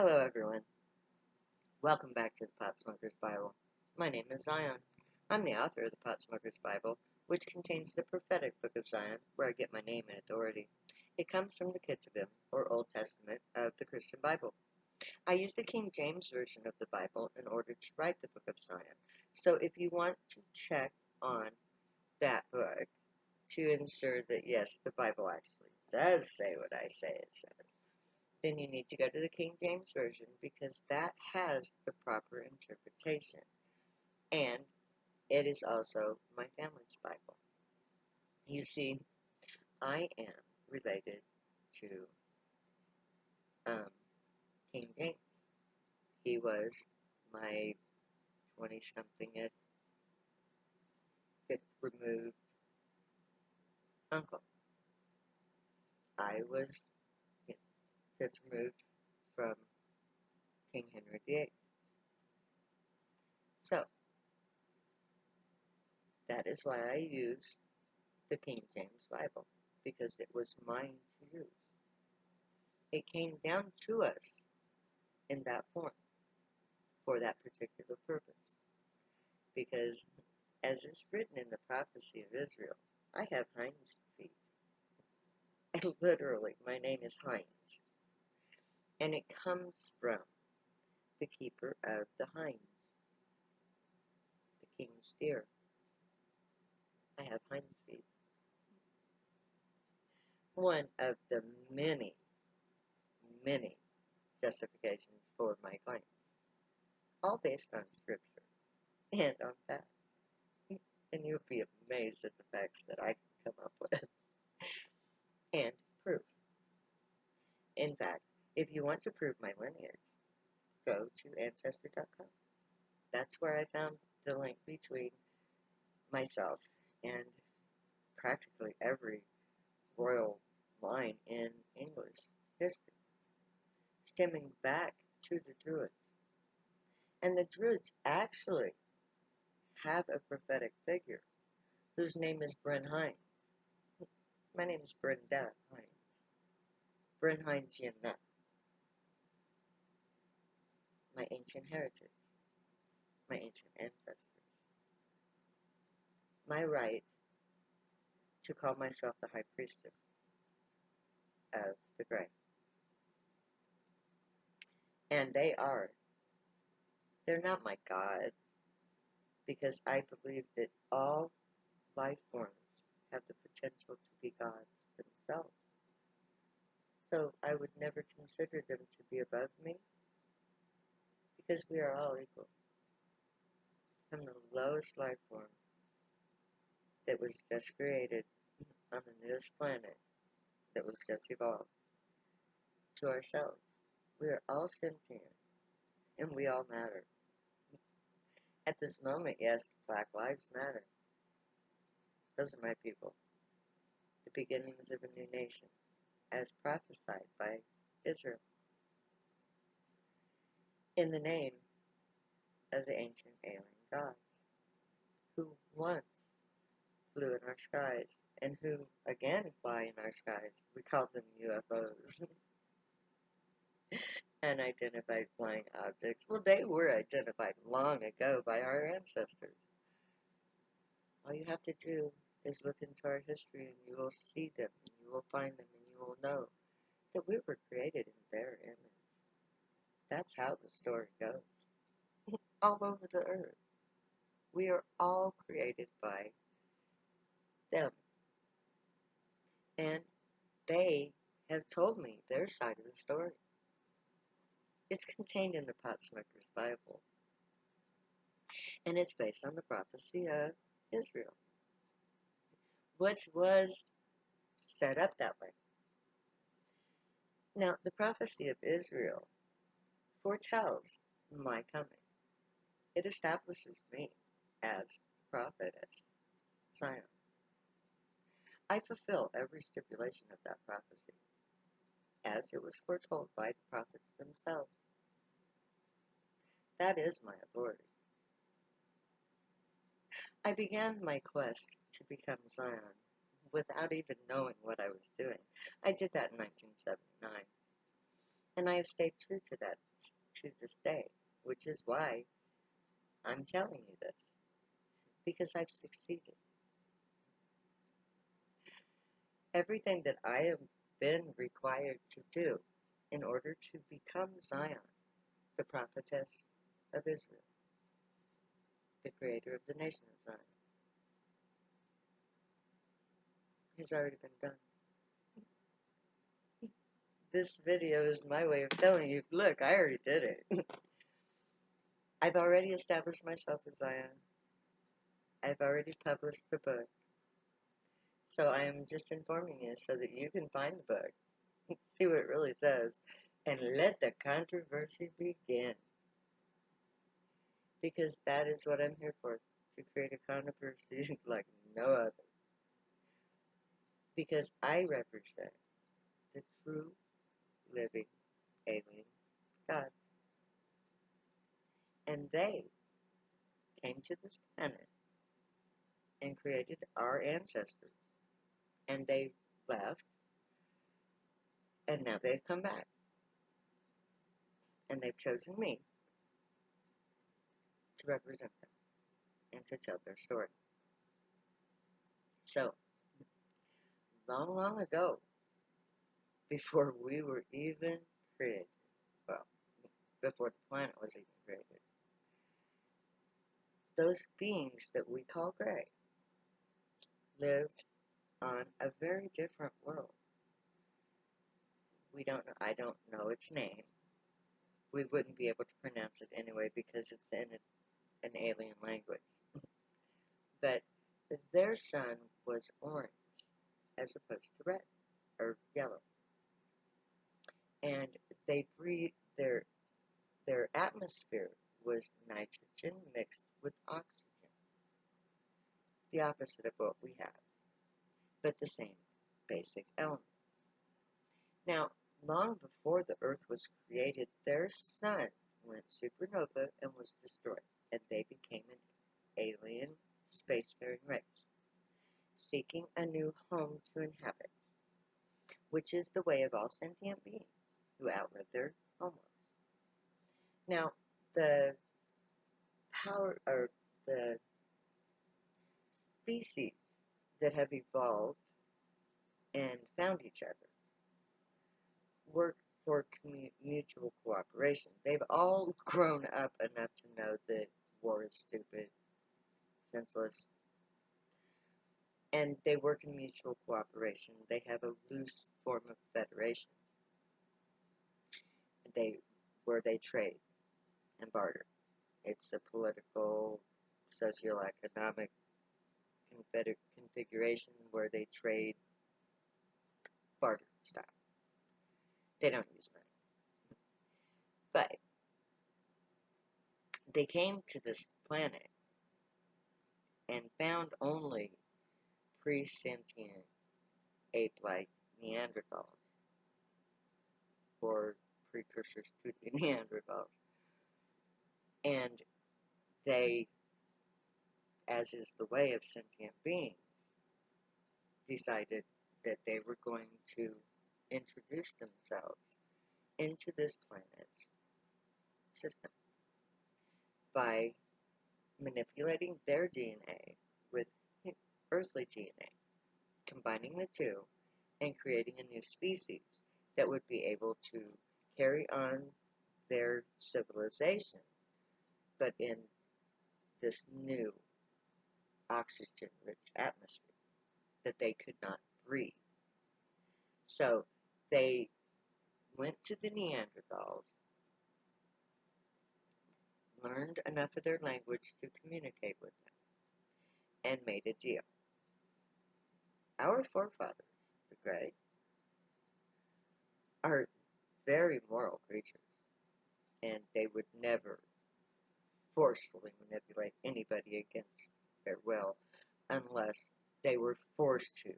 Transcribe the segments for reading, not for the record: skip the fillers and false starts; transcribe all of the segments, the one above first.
Hello, everyone. Welcome back to the Pot Smoker's Bible. My name is Zion. I'm the author of the Pot Smoker's Bible, which contains the prophetic book of Zion, where I get my name and authority. It comes from the Ketuvim, or Old Testament, of the Christian Bible. I use the King James Version of the Bible in order to write the book of Zion. So if you want to check on that book to ensure that, yes, the Bible actually does say what I say it says, then you need to go to the King James Version because that has the proper interpretation. And it is also my family's Bible. You see, I am related to King James. He was my 20 something at fifth removed uncle. I was fifth removed from King Henry VIII. So, that is why I use the King James Bible, because it was mine to use. It came down to us in that form for that particular purpose. Because, as is written in the prophecy of Israel, I have hinds feet. And literally, my name is Hinds. And it comes from the keeper of the hinds, the king's deer. I have hinds feet. One of the many, many justifications for my claims, all based on scripture and on fact. And you'll be amazed at the facts that I can come up with. And proof. In fact, if you want to prove my lineage, go to Ancestry.com. That's where I found the link between myself and practically every royal line in English history, stemming back to the Druids. And the Druids actually have a prophetic figure whose name is Bryn Hinds. My name is Brenda Hinds. Bryn Hinds Yena. My ancient heritage, my ancient ancestors, my right to call myself the High Priestess of the Grey. And they're not my gods, because I believe that all life forms have the potential to be gods themselves. So I would never consider them to be above me, because we are all equal. From the lowest life form that was just created on the newest planet that was just evolved, to ourselves. We are all sentient, and we all matter. At this moment, yes, Black Lives Matter. Those are my people. The beginnings of a new nation, as prophesied by Israel, in the name of the ancient alien gods, who once flew in our skies, and who again fly in our skies. We call them UFOs. Unidentified flying objects. Well, they were identified long ago by our ancestors. All you have to do is look into our history and you will see them, and you will find them, and you will know that we were created in their image. That's how the story goes. All over the earth. We are all created by them. And they have told me their side of the story. It's contained in the Pot Smoker's Bible. And it's based on the prophecy of Israel, which was set up that way. Now, the prophecy of Israel foretells my coming. It establishes me as the prophetess, Zion. I fulfill every stipulation of that prophecy, as it was foretold by the prophets themselves. That is my authority. I began my quest to become Zion without even knowing what I was doing. I did that in 1979. And I have stayed true to that to this day, which is why I'm telling you this, because I've succeeded. Everything that I have been required to do in order to become Zion, the prophetess of Israel, the creator of the nation of Zion, has already been done. This video is my way of telling you, look, I already did it. I've already established myself as Zion. I've already published the book. So I am just informing you so that you can find the book, see what it really says, and let the controversy begin. Because that is what I'm here for, to create a controversy like no other. Because I represent the true, living, alien gods. And they came to this planet and created our ancestors. And they left, and now they've come back. And they've chosen me to represent them and to tell their story. So, long, long ago, before we were even created, well, before the planet was even created, those beings that we call gray lived on a very different world. I don't know its name. We wouldn't be able to pronounce it anyway because it's in an alien language. But their sun was orange as opposed to red or yellow. And they breathed their atmosphere was nitrogen mixed with oxygen, the opposite of what we have, but the same basic elements. Now, long before the Earth was created, their sun went supernova and was destroyed, and they became an alien spacefaring race, seeking a new home to inhabit, which is the way of all sentient beings who outlive their homeworlds. Now, the power or the species that have evolved and found each other work for mutual cooperation. They've all grown up enough to know that war is stupid, senseless, and they work in mutual cooperation. They have a loose form of federation where they trade and barter. It's a political, socioeconomic configuration where they trade barter style. They don't use money. But they came to this planet and found only pre-sentient ape-like Neanderthals, or precursors to the Neanderthals. And they, as is the way of sentient beings, decided that they were going to introduce themselves into this planet's system by manipulating their DNA with earthly DNA, combining the two, and creating a new species that would be able to carry on their civilization, but in this new oxygen-rich atmosphere that they could not breathe. So they went to the Neanderthals, learned enough of their language to communicate with them, and made a deal. Our forefathers, the Grey, are very moral creatures, and they would never forcefully manipulate anybody against their will unless they were forced to,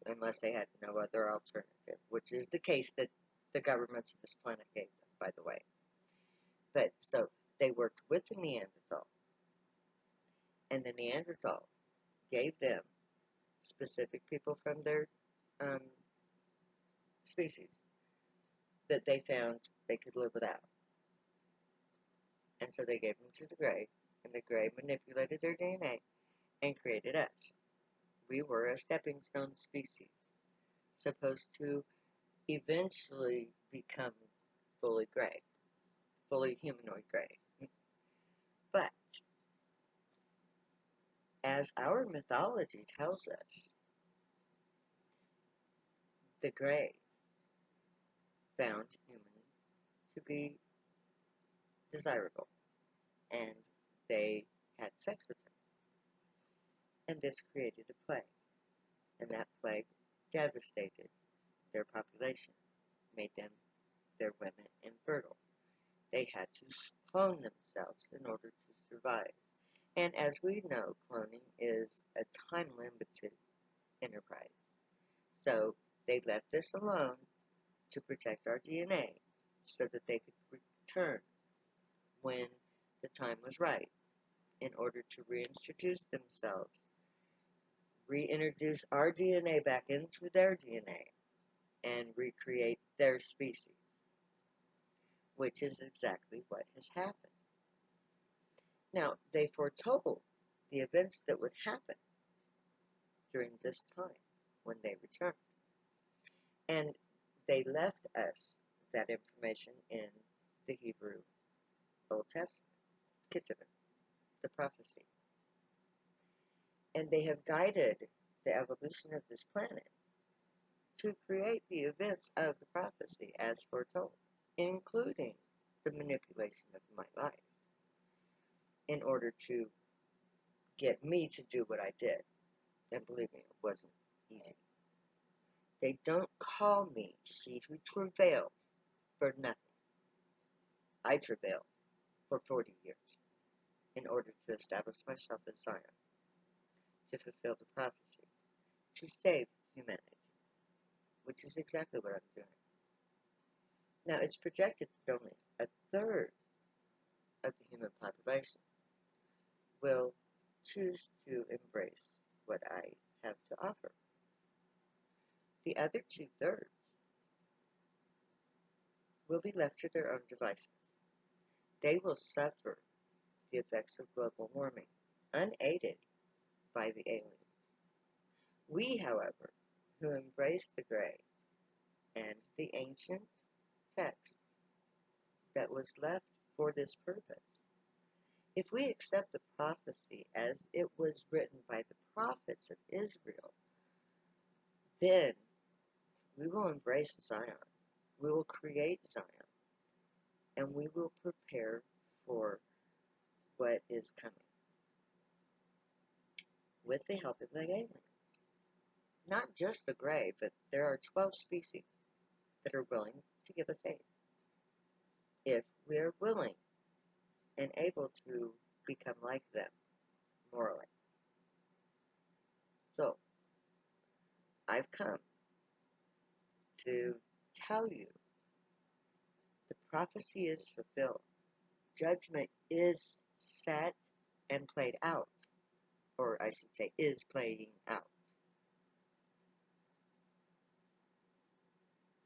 unless they had no other alternative, which is the case that the governments of this planet gave them, by the way. But so they worked with the Neanderthal, and the Neanderthal gave them specific people from their species that they found they could live without. And so they gave them to the Grey, and the Grey manipulated their DNA and created us. We were a stepping stone species, supposed to eventually become fully gray, fully humanoid gray. But as our mythology tells us, the Greys found humans to be desirable, and they had sex with them. And this created a plague, and that plague devastated their population, made them, their women, infertile. They had to clone themselves in order to survive. And as we know, cloning is a time-limited enterprise. So they left us alone to protect our DNA so that they could return when the time was right in order to reintroduce themselves, reintroduce our DNA back into their DNA, and recreate their species, which is exactly what has happened. Now, they foretold the events that would happen during this time when they returned. And they left us that information in the Hebrew Old Testament, Ketuvim, the prophecy. And they have guided the evolution of this planet to create the events of the prophecy as foretold, including the manipulation of my life, in order to get me to do what I did. And believe me, it wasn't easy. They don't call me she who travailed for nothing. I travailed for 40 years in order to establish myself as Zion, to fulfill the prophecy, to save humanity, which is exactly what I'm doing. Now, it's projected that only a third of the human population will choose to embrace what I have to offer. The other two-thirds will be left to their own devices. They will suffer the effects of global warming, unaided by the aliens. We, however, who embrace the Grey and the ancient text that was left for this purpose, if we accept the prophecy as it was written by the prophets of Israel, then we will embrace Zion. We will create Zion. And we will prepare for what is coming with the help of the aliens. Not just the Grey, but there are 12 species that are willing to give us aid. If we are willing and able to become like them morally. So, I've come to tell you the prophecy is fulfilled. Judgment is set and played out, or I should say, is playing out.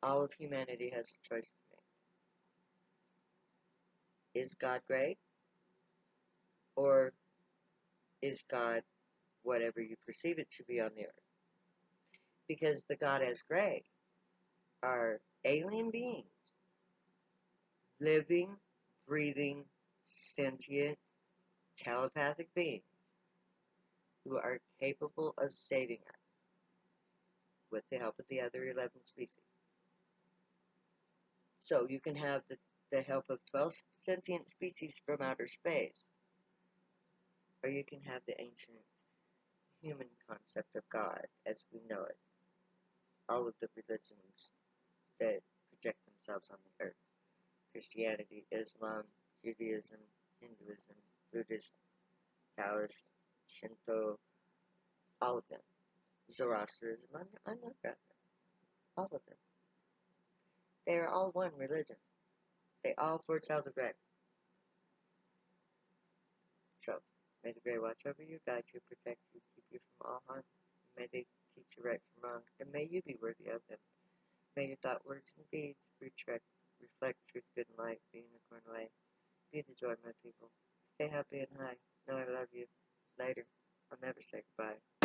All of humanity has a choice to make. Is God great? Or is God whatever you perceive it to be on the earth? Because the God as Grey are alien beings, living, breathing, sentient, telepathic beings who are capable of saving us with the help of the other 11 species. So you can have the help of 12 sentient species from outer space, or you can have the ancient human concept of God as we know it. All of the religions that project themselves on the earth. Christianity, Islam, Judaism, Hinduism, Buddhist, Taoist, Shinto, all of them. Zoroastrianism, I know about them. All of them. They are all one religion. They all foretell the Grey. So, may the Grey watch over you, guide you, protect you, keep you from all harm. May they teach you right from wrong, and may you be worthy of them. May your thought, words, and deeds reflect truth, good, and light. Be unicorn way. Be the joy, my people. Stay happy and high. Know I love you. Later. I'll never say goodbye.